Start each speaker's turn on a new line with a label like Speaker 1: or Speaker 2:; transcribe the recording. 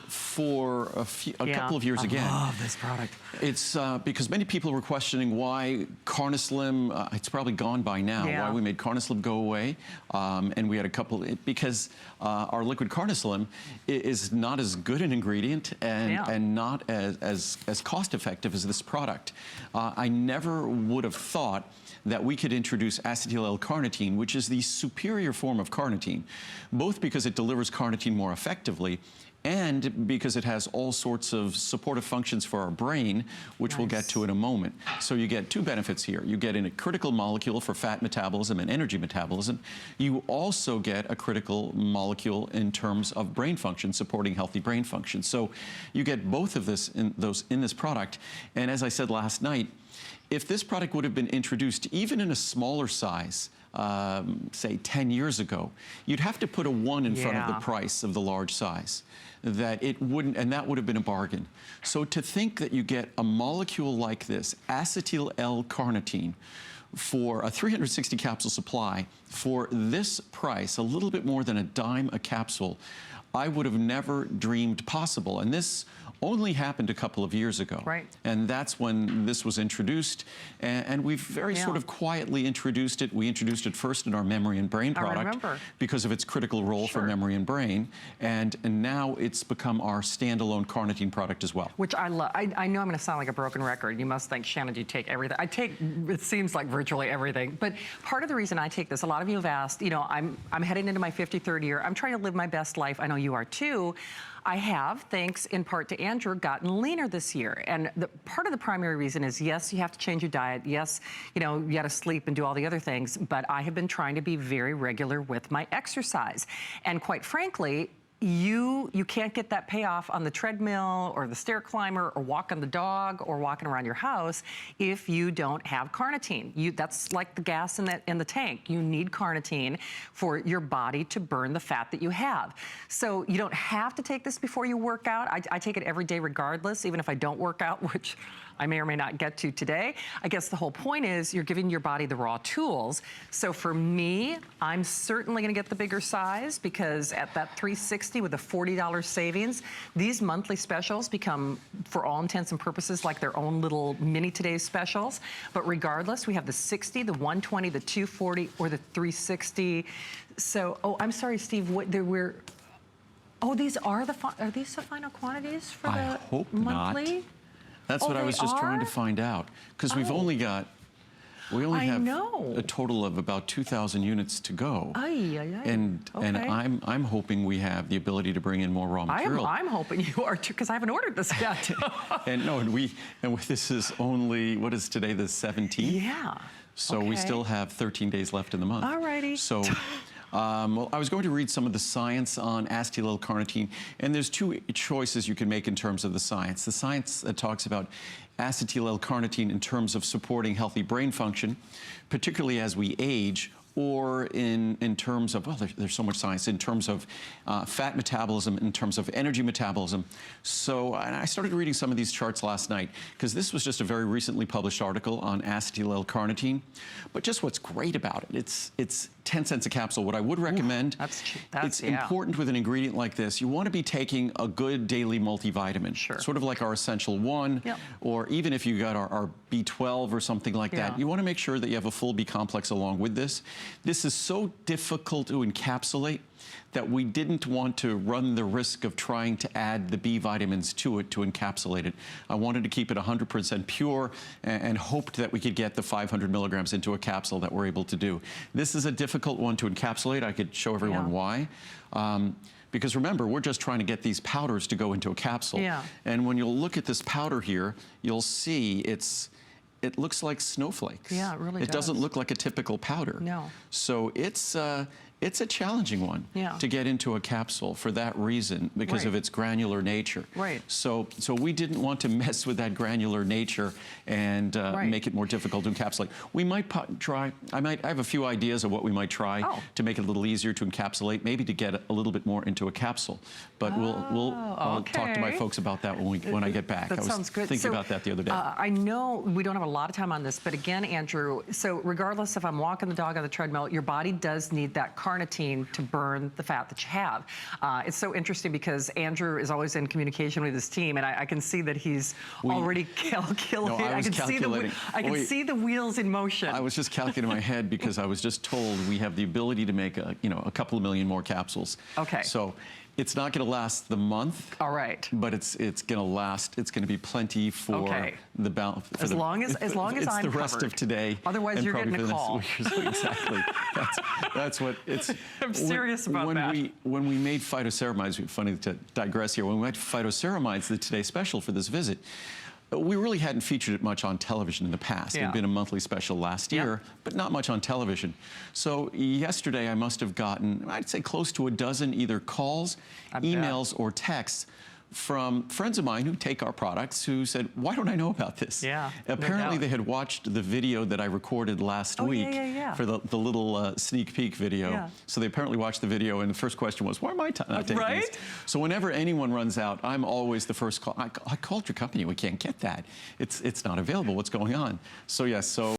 Speaker 1: for a couple of years again.
Speaker 2: I love this product.
Speaker 1: It's because many people were questioning why CarniSlim, it's probably gone by now, why we made CarniSlim go away. And we had a couple, because our liquid CarniSlim is not as good an ingredient and not as cost effective as this product. I never would have thought that we could introduce acetyl L-carnitine, which is the superior form of carnitine, both because it delivers carnitine more effectively and because it has all sorts of supportive functions for our brain, which we'll get to in a moment. So you get two benefits here. You get in a critical molecule for fat metabolism and energy metabolism. You also get a critical molecule in terms of brain function, supporting healthy brain function. So you get both of this in this product. And as I said last night, if this product would have been introduced even in a smaller size, say 10 years ago, you'd have to put a 1 in front of the price of the large size. That it wouldn't, and that would have been a bargain. So to think that you get a molecule like this, acetyl L-carnitine, for a 360 capsule supply for this price, a little bit more than $0.10 a capsule, I would have never dreamed possible. And this only happened a couple of years ago. Right. And that's when this was introduced. And we've very sort of quietly introduced it. We introduced it first in our memory and brain product because of its critical role for memory and brain. And now it's become our standalone carnitine product as well.
Speaker 2: Which I love. I know I'm gonna sound like a broken record. You must think, Shannon, you take everything. I take, it seems like virtually everything. But part of the reason I take this, a lot of you have asked, you know, I'm heading into my 53rd year. I'm trying to live my best life. I know you are too. I have, thanks in part to Andrew, gotten leaner this year. And part of the primary reason is, yes, you have to change your diet. Yes, you know, you gotta sleep and do all the other things. But I have been trying to be very regular with my exercise. And quite frankly, you can't get that payoff on the treadmill or the stair climber or walking the dog or walking around your house if you don't have carnitine. That's like the gas in the tank. You need carnitine for your body to burn the fat that you have. So you don't have to take this before you work out. I take it every day regardless, even if I don't work out, which I may or may not get to today. I guess the whole point is you're giving your body the raw tools. So for me, I'm certainly gonna get the bigger size because at that $360 with a $40 savings, these monthly specials become, for all intents and purposes, like their own little mini today's specials. But regardless, we have the 60, the 120, the 240, or the 360. So, oh, I'm sorry, Steve, oh, these are these the final quantities for the monthly?
Speaker 1: Not. That's what I was just trying to find out. Because we only have a total of about 2,000 units to go. And I'm hoping we have the ability to bring in more raw material.
Speaker 2: I'm hoping you are too, because I haven't ordered this yet.
Speaker 1: and this is only, what is today, the 17th?
Speaker 2: Yeah.
Speaker 1: So we still have 13 days left in the month.
Speaker 2: Alrighty.
Speaker 1: So well, I was going to read some of the science on acetyl L-carnitine, and there's two choices you can make in terms of the science. The science that talks about acetyl L-carnitine in terms of supporting healthy brain function, particularly as we age, or in terms of, well, there's so much science, in terms of fat metabolism, in terms of energy metabolism. So and I started reading some of these charts last night, because this was just a very recently published article on acetyl L-carnitine. But just what's great about it, it's 10 cents a capsule. What I would recommend, it's important with an ingredient like this, you want to be taking a good daily multivitamin, sort of like our Essential 1, or even if you got our B12 or something like that, you want to make sure that you have a full B complex along with this. This is so difficult to encapsulate that we didn't want to run the risk of trying to add the B vitamins to it to encapsulate it. I wanted to keep it 100% pure and hoped that we could get the 500 milligrams into a capsule that we're able to do. This is a difficult one to encapsulate. I could show everyone why. Because remember, we're just trying to get these powders to go into a capsule. And when you'll look at this powder here, you'll see it looks like snowflakes.
Speaker 2: Yeah, it really does.
Speaker 1: It doesn't look like a typical powder.
Speaker 2: No.
Speaker 1: So it's a challenging one to get into a capsule for that reason, because of its granular nature. So we didn't want to mess with that granular nature and make it more difficult to encapsulate. We might try, I have a few ideas of what we might try to make it a little easier to encapsulate, maybe to get a little bit more into a capsule. But I'll talk to my folks about that when I get back.
Speaker 2: That sounds good.
Speaker 1: I was thinking about that the other day.
Speaker 2: I know we don't have a lot of time on this, but again, Andrew, so regardless if I'm walking the dog on the treadmill, your body does need that carnitine carnitine to burn the fat that you have. It's so interesting because Andrew is always in communication with his team, and I can see that he's already calculating.
Speaker 1: No, I was calculating.
Speaker 2: I can see the wheels in motion.
Speaker 1: I was just calculating in my head because I was just told we have the ability to make a couple of million more capsules.
Speaker 2: Okay.
Speaker 1: So it's not going to last the month.
Speaker 2: All right.
Speaker 1: But it's going to last. It's going to be plenty for the balance.
Speaker 2: As long as
Speaker 1: it's
Speaker 2: I'm
Speaker 1: the rest
Speaker 2: covered.
Speaker 1: of today.
Speaker 2: Otherwise,
Speaker 1: and
Speaker 2: you're
Speaker 1: probably
Speaker 2: getting a call.
Speaker 1: Exactly. That's what it's.
Speaker 2: I'm serious about that.
Speaker 1: When we made phytoceramides, funny to digress here. When we made phytoceramides, the Today Special for this visit, we really hadn't featured it much on television in the past. It had been a monthly special last year, but not much on television. So yesterday I must have gotten, I'd say, close to a dozen either calls, emails, or texts from friends of mine who take our products who said, why don't I know about this?
Speaker 2: Yeah,
Speaker 1: apparently they had watched the video that I recorded last week for the little sneak peek video.
Speaker 2: Yeah.
Speaker 1: So they apparently watched the video, and the first question was, why am I not taking this? So whenever anyone runs out, I'm always the first call. I called your company, we can't get that. It's not available, what's going on? So yes,